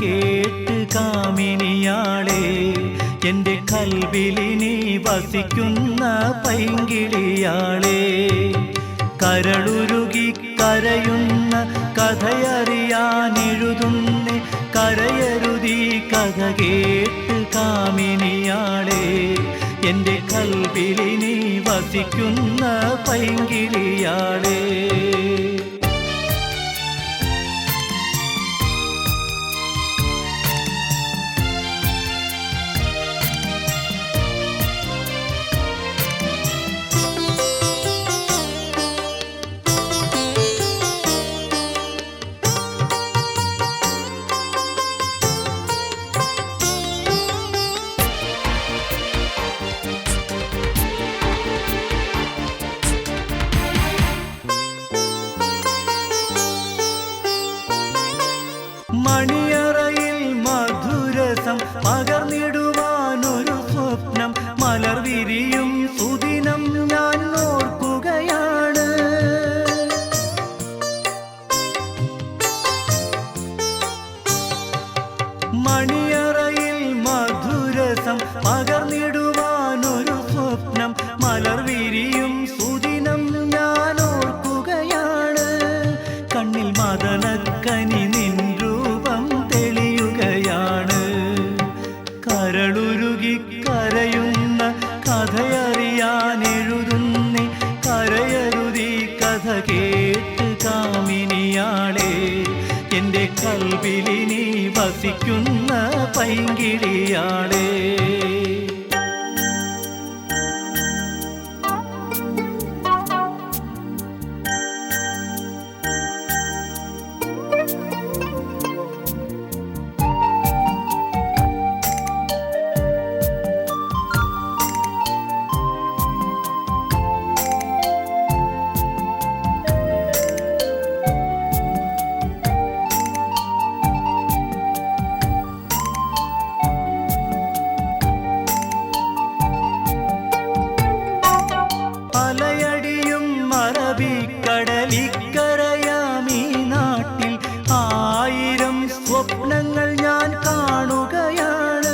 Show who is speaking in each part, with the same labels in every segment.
Speaker 1: കേട്ട് കാമിനിയാളെ എൻ്റെ കൽവിലിനി വസിക്കുന്ന പൈങ്കിളിയാളെ കരളുരുകി കരയുന്ന കഥയറിയാനെഴുതുന്നേ കരയരുതീ കഥ കേട്ട് കാമിനിയാളെ എൻ്റെ കൽവിലിനി വസിക്കുന്ന പൈങ്കിളിയാളെ മണിയറയിൽ മധുരസം പകർന്നിടുവാനൊരു സ്വപ്നം മലർ വിരിയും സുദിനം ഞാൻ ഓർക്കുകയാണ് മണിയറയിൽ മധുരസം പകർന്നിടുവാനൊരു സ്വപ്നം മലർ വിരിയും സുദിനം ഞാൻ ഓർക്കുകയാണ് കണ്ണിൽ മദനക്കനി കരളുരുകി കരയുന്ന കഥയറിയാനെഴുതുന്നേ കരയരുതീ കഥ കേട്ട് കാമിനിയാളെ എൻ്റെ കൽവിലിനി വസിക്കുന്ന പൈങ്കിളിയാളെ കടലിക്കരയാമീ നാട്ടിൽ ആയിരം സ്വപ്നങ്ങൾ ഞാൻ കാണുകയാണ്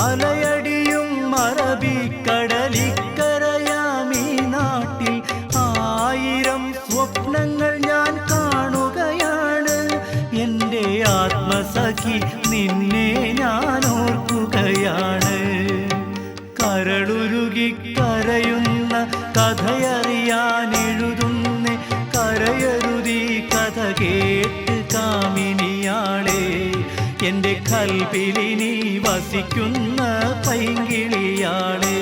Speaker 1: അലയടിയും അറബിക്കടലിക്കരയാമീ നാട്ടിൽ ആയിരം സ്വപ്നങ്ങൾ ഞാൻ കാണുകയാണ് എൻ്റെ ആത്മസഖി നിന്നെ ഞാൻ ഓർക്കുകയാണ് കരളുരുകി കരയുന്ന കഥയറിയാനെഴുതുന്നേ കരയരുതീ കഥ കേട്ട് കാമിനിയാളെ എൻ്റെ കൽവിലിനി വസിക്കുന്ന പൈങ്കിളിയാളെ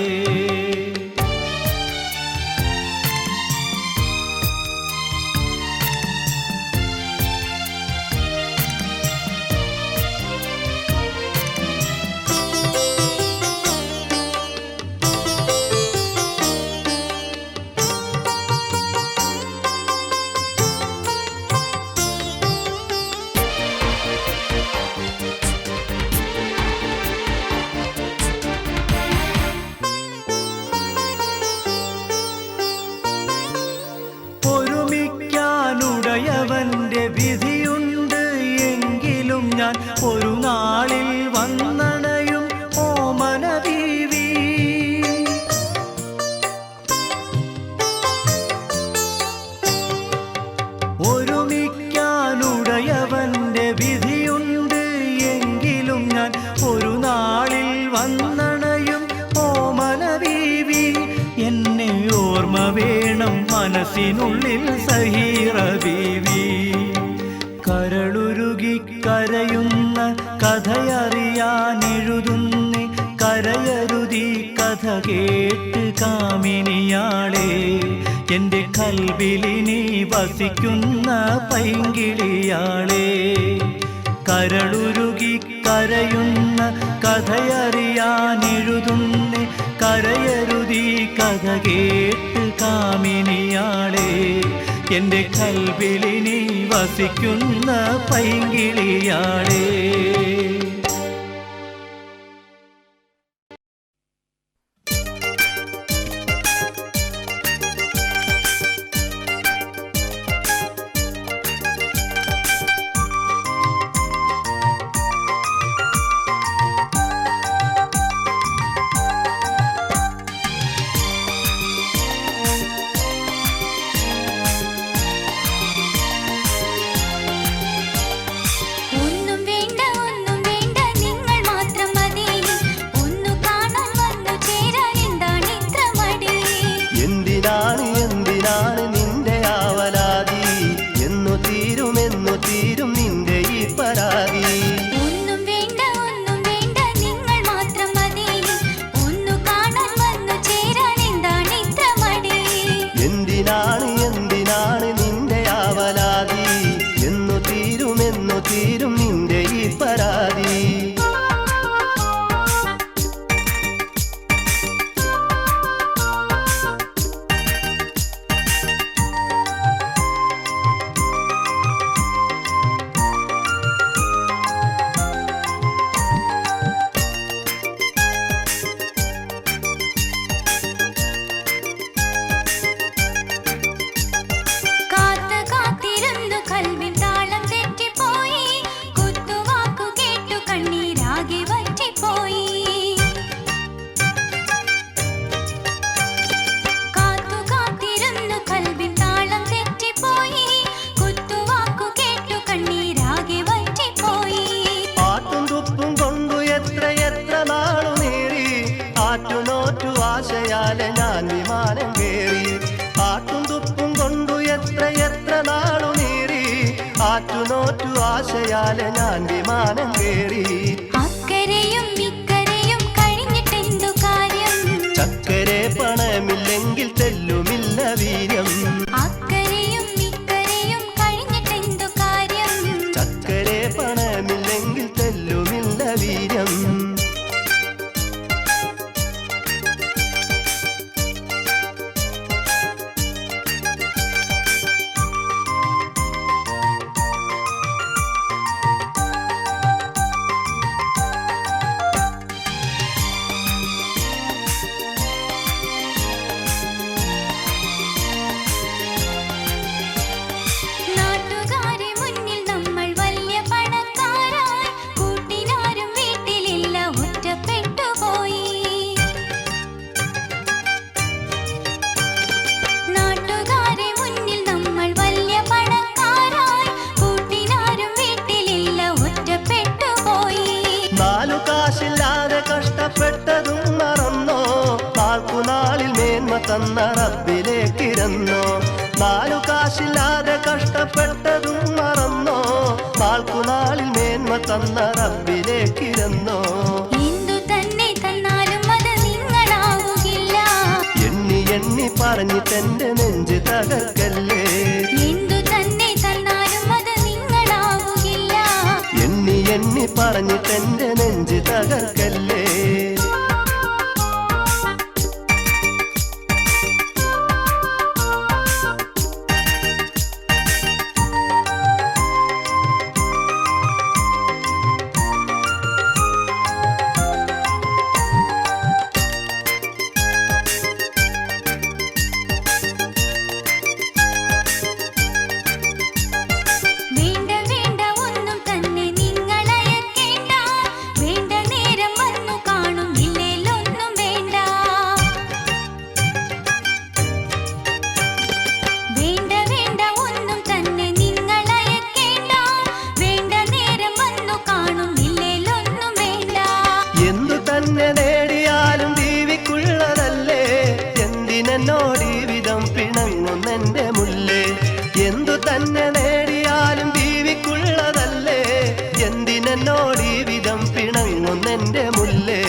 Speaker 1: ഒരുമിക്കാനുടയവന്റെ വിധിയുണ്ട് എങ്കിലും ഞാൻ ഒരു നാളിൽ വന്നണയും ഓമന ബീവി ഒരുമിക്കാനുടയവന്റെ വിധിയുണ്ട് എങ്കിലും ഞാൻ ഒരു നാളിൽ വന്നണയും ഓമന ബീവി എന്നെ ഓർമ്മ വേണം മനസ്സിനുള്ളിൽ സഹീറ ബീവി കരളുരുകി കരയുന്ന കഥയറിയാനെഴുതുന്നേ കരയരുതീ കഥ കേട്ട് കാമിനിയാളെ എൻ്റെ കൽവിലിനി വസിക്കുന്ന പൈങ്കിളിയാളെ കരളുരുകി കരയുന്ന കഥയറിയാനെഴുതുന്നേ കരയരുതീ കഥ കേട്ട് കാമിനിയാളെ എൻ്റെ കൽവിലിനി വസിക്കുന്ന പൈങ്കിളിയാളെ
Speaker 2: തോറ്റു ആശയാലെ ഞാൻ വിമാനം കേറി.
Speaker 3: അക്കരെയും ഇക്കരെയും കഴിഞ്ഞിട്ടെന്തു കാര്യം?
Speaker 2: ചക്കരെ പണമില്ലെങ്കിൽ തെല്ലുമില്ല വീര്യം.
Speaker 3: അക്കരെയും ഇക്കരെയും കഴിഞ്ഞിട്ടെന്തു കാര്യം?
Speaker 2: ചക്കരെ പണമില്ലെങ്കിൽ തെല്ലുമില്ല വീര്യം.
Speaker 3: നാട്ടുകാരെ മുന്നിൽ നമ്മൾ വലിയ പണക്കാരായി, കൂട്ടിനാരും വീട്ടിലില്ല, ഒറ്റപ്പെട്ടു പോയി. നാട്ടുകാരെ മുന്നിൽ നമ്മൾ വലിയ പണക്കാരായി, കൂട്ടിനാരും വീട്ടിലില്ല, ഒറ്റപ്പെട്ടു പോയി.
Speaker 2: നാലു കാശില്ലാതെ കഷ്ടപ്പെട്ടതും മറന്നോ, നാൾക്കുനാളിൽ മേന്മ തന്ന റബ്ബിലേക്കിരന്നോ. നാലു കാശില്ലാതെ കഷ്ടപ്പെട്ടതും മറന്നോ, നാൾക്കുനാളിൽ മേന്മ തന്ന റബ്ബിലേക്കിരന്നോ.
Speaker 3: എന്തു തന്നെ തന്നാലും അത് നിങ്ങളാവുകില്ല.
Speaker 2: എണ്ണി എണ്ണി പറഞ്ഞിട്ടെന്റെ നെഞ്ച് തകർക്കല്ലേ.
Speaker 3: എന്തു തന്നെ തന്നാലും അത് നിങ്ങളാവുകില്ല.
Speaker 2: എണ്ണി എണ്ണി പറഞ്ഞിട്ടെന്റെ നെഞ്ച് തകർക്കല്ലേ.
Speaker 3: വേണ്ട വേണ്ട ഒന്നും തന്നെ നിങ്ങളയക്കേണ്ട. വേണ്ട നേരം വന്നു കാണും, ഇല്ലേലൊന്നും വേണ്ട. വേണ്ട വേണ്ട ഒന്നും തന്നെ നിങ്ങളയക്കേണ്ട. വേണ്ട നേരം വന്നു കാണും, ഇല്ലേലൊന്നും വേണ്ട.
Speaker 2: എന്തു തന്നെ നേടിയാലും ദീവിക്കുള്ളതല്ലേ, എന്തിനെന്നോടീ വിധം പിണങ്ങുന്നെന്റെ മുല്ലേ. എന്തു തന്നെ നേടിയാലും ദീവിക്കുള്ളതല്ലേ, എന്തിനെന്നോടീ വിധം പിണങ്ങുന്നെന്റെ മുല്ലേ.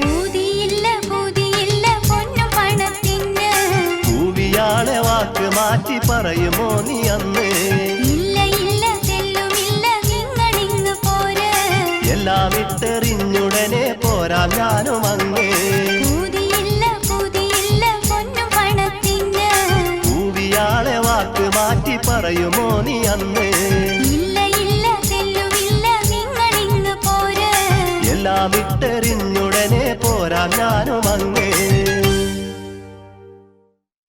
Speaker 3: പൂതിയില്ല പൂതിയില്ല പൊന്നും പണത്തിന്.
Speaker 2: പൂവിയാളെ വാക്ക് മാറ്റി പറയുമോ നീ അന്ന്.
Speaker 3: ഇല്ല ഇല്ല തെല്ലുമില്ല നിങ്ങളിങ്ങ് പോര്.
Speaker 2: എല്ലാം ഇട്ടെറിഞ്ഞുടനെ പോരാം ഞാനും അങ്ങേ.
Speaker 3: പൂതിയില്ല പൂതിയില്ല പൊന്നും പണത്തിന്.
Speaker 2: പൂവിയാളെ വാക്ക് മാറ്റി പറയുമോ നീ അന്ന്.
Speaker 3: ഇല്ല ഇല്ല തെല്ലുമില്ല നിങ്ങളിങ്ങ് പോര്.
Speaker 2: എല്ലാം ഇട്ടെറിഞ്ഞുടനെ പോരാം ഞാനും അങ്ങേ.